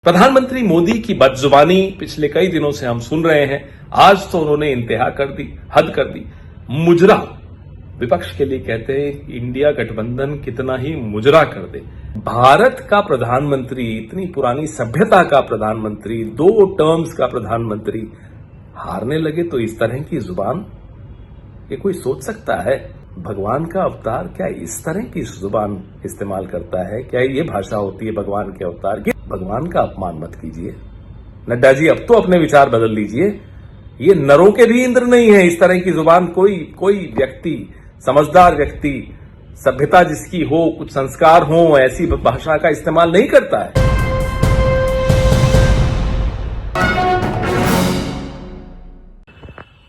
प्रधानमंत्री मोदी की बदजुबानी पिछले कई दिनों से हम सुन रहे हैं। आज तो उन्होंने इंतहा कर दी, हद कर दी। मुजरा, विपक्ष के लिए कहते हैं इंडिया गठबंधन कितना ही मुजरा कर दे। भारत का प्रधानमंत्री, इतनी पुरानी सभ्यता का प्रधानमंत्री, 2 टर्म्स का प्रधानमंत्री हारने लगे तो इस तरह की जुबान, ये कोई सोच सकता है? भगवान का अवतार क्या इस तरह की जुबान इस्तेमाल करता है? क्या ये भाषा होती है भगवान के अवतार की? भगवान का अपमान मत कीजिए। नड्डा जी, अब तो अपने विचार बदल लीजिए। ये नरों के भी इंद्र नहीं है। इस तरह की जुबान कोई व्यक्ति, समझदार व्यक्ति, सभ्यता जिसकी हो, कुछ संस्कार हो, ऐसी भाषा का इस्तेमाल नहीं करता है।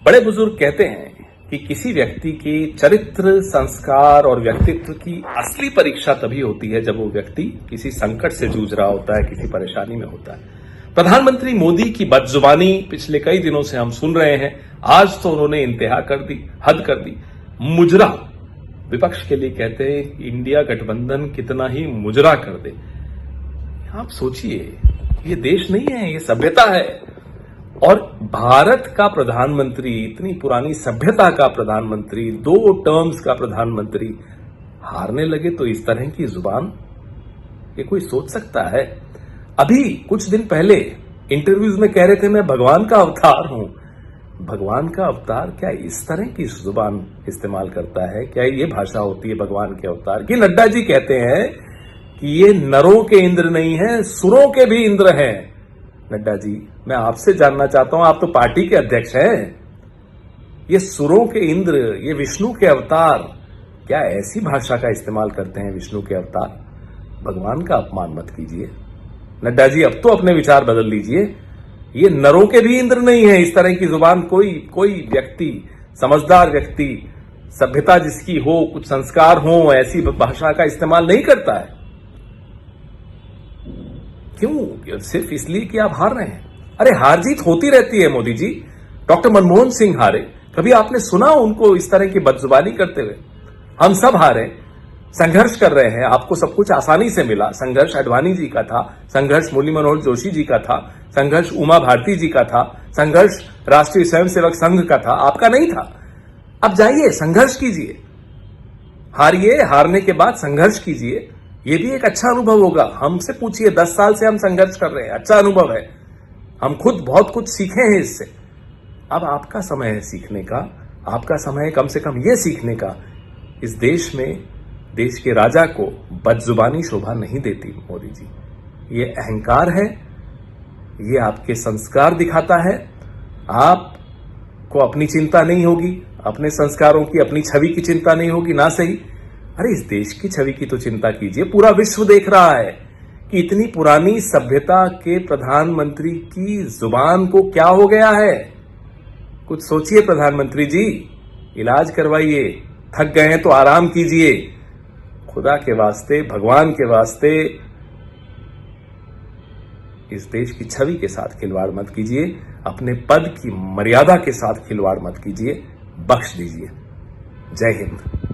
बड़े बुजुर्ग कहते हैं कि किसी व्यक्ति के चरित्र, संस्कार और व्यक्तित्व की असली परीक्षा तभी होती है जब वो व्यक्ति किसी संकट से जूझ रहा होता है, किसी परेशानी में होता है। प्रधानमंत्री मोदी की बदजुबानी पिछले कई दिनों से हम सुन रहे हैं। आज तो उन्होंने इंतहा कर दी, हद कर दी। मुजरा, विपक्ष के लिए कहते हैं इंडिया गठबंधन कितना ही मुजरा कर दे। आप सोचिए, ये देश नहीं है, ये सभ्यता है। और भारत का प्रधानमंत्री, इतनी पुरानी सभ्यता का प्रधानमंत्री, 2 टर्म्स का प्रधानमंत्री हारने लगे तो इस तरह की जुबान, ये कोई सोच सकता है? अभी कुछ दिन पहले इंटरव्यूज में कह रहे थे मैं भगवान का अवतार हूं। भगवान का अवतार क्या इस तरह की जुबान इस्तेमाल करता है? क्या ये भाषा होती है भगवान के अवतार की? नड्डा जी कहते हैं कि ये नरों के इंद्र नहीं है, सुरों के भी इंद्र हैं। नड्डा जी, मैं आपसे जानना चाहता हूं, आप तो पार्टी के अध्यक्ष हैं। ये सुरों के इंद्र, ये विष्णु के अवतार, क्या ऐसी भाषा का इस्तेमाल करते हैं विष्णु के अवतार? भगवान का अपमान मत कीजिए। नड्डा जी, अब तो अपने विचार बदल लीजिए। ये नरों के भी इंद्र नहीं है। इस तरह की जुबान कोई व्यक्ति, समझदार व्यक्ति, सभ्यता जिसकी हो, कुछ संस्कार हो, ऐसी भाषा का इस्तेमाल नहीं करता है। क्यों? सिर्फ इसलिए कि आप हार रहे हैं? अरे हार जीत होती रहती है मोदी जी। डॉक्टर मनमोहन सिंह हारे, कभी आपने सुना उनको इस तरह की बदजुबानी करते हुए? हम सब हारे, संघर्ष कर रहे हैं। आपको सब कुछ आसानी से मिला। संघर्ष अडवाणी जी का था, संघर्ष मुरली मनोहर जोशी जी का था, संघर्ष उमा भारती जी का था, संघर्ष राष्ट्रीय स्वयंसेवक संघ का था, आपका नहीं था। अब जाइए, संघर्ष कीजिए, हारिए, हारने के बाद संघर्ष कीजिए। ये भी एक अच्छा अनुभव होगा। हमसे पूछिए, 10 साल से हम संघर्ष कर रहे हैं, अच्छा अनुभव है। हम खुद बहुत कुछ सीखे हैं इससे। अब आपका समय है सीखने का, आपका समय है कम से कम ये सीखने का, इस देश में देश के राजा को बदजुबानी शोभा नहीं देती। मोदी जी, ये अहंकार है, ये आपके संस्कार दिखाता है। आपको अपनी चिंता नहीं होगी, अपने संस्कारों की, अपनी छवि की चिंता नहीं होगी, ना सही। अरे इस देश की छवि की तो चिंता कीजिए। पूरा विश्व देख रहा है कि इतनी पुरानी सभ्यता के प्रधानमंत्री की जुबान को क्या हो गया है। कुछ सोचिए प्रधानमंत्री जी, इलाज करवाइए। थक गए हैं तो आराम कीजिए। खुदा के वास्ते, भगवान के वास्ते, इस देश की छवि के साथ खिलवाड़ मत कीजिए। अपने पद की मर्यादा के साथ खिलवाड़ मत कीजिए। बख्श दीजिए। जय हिंद।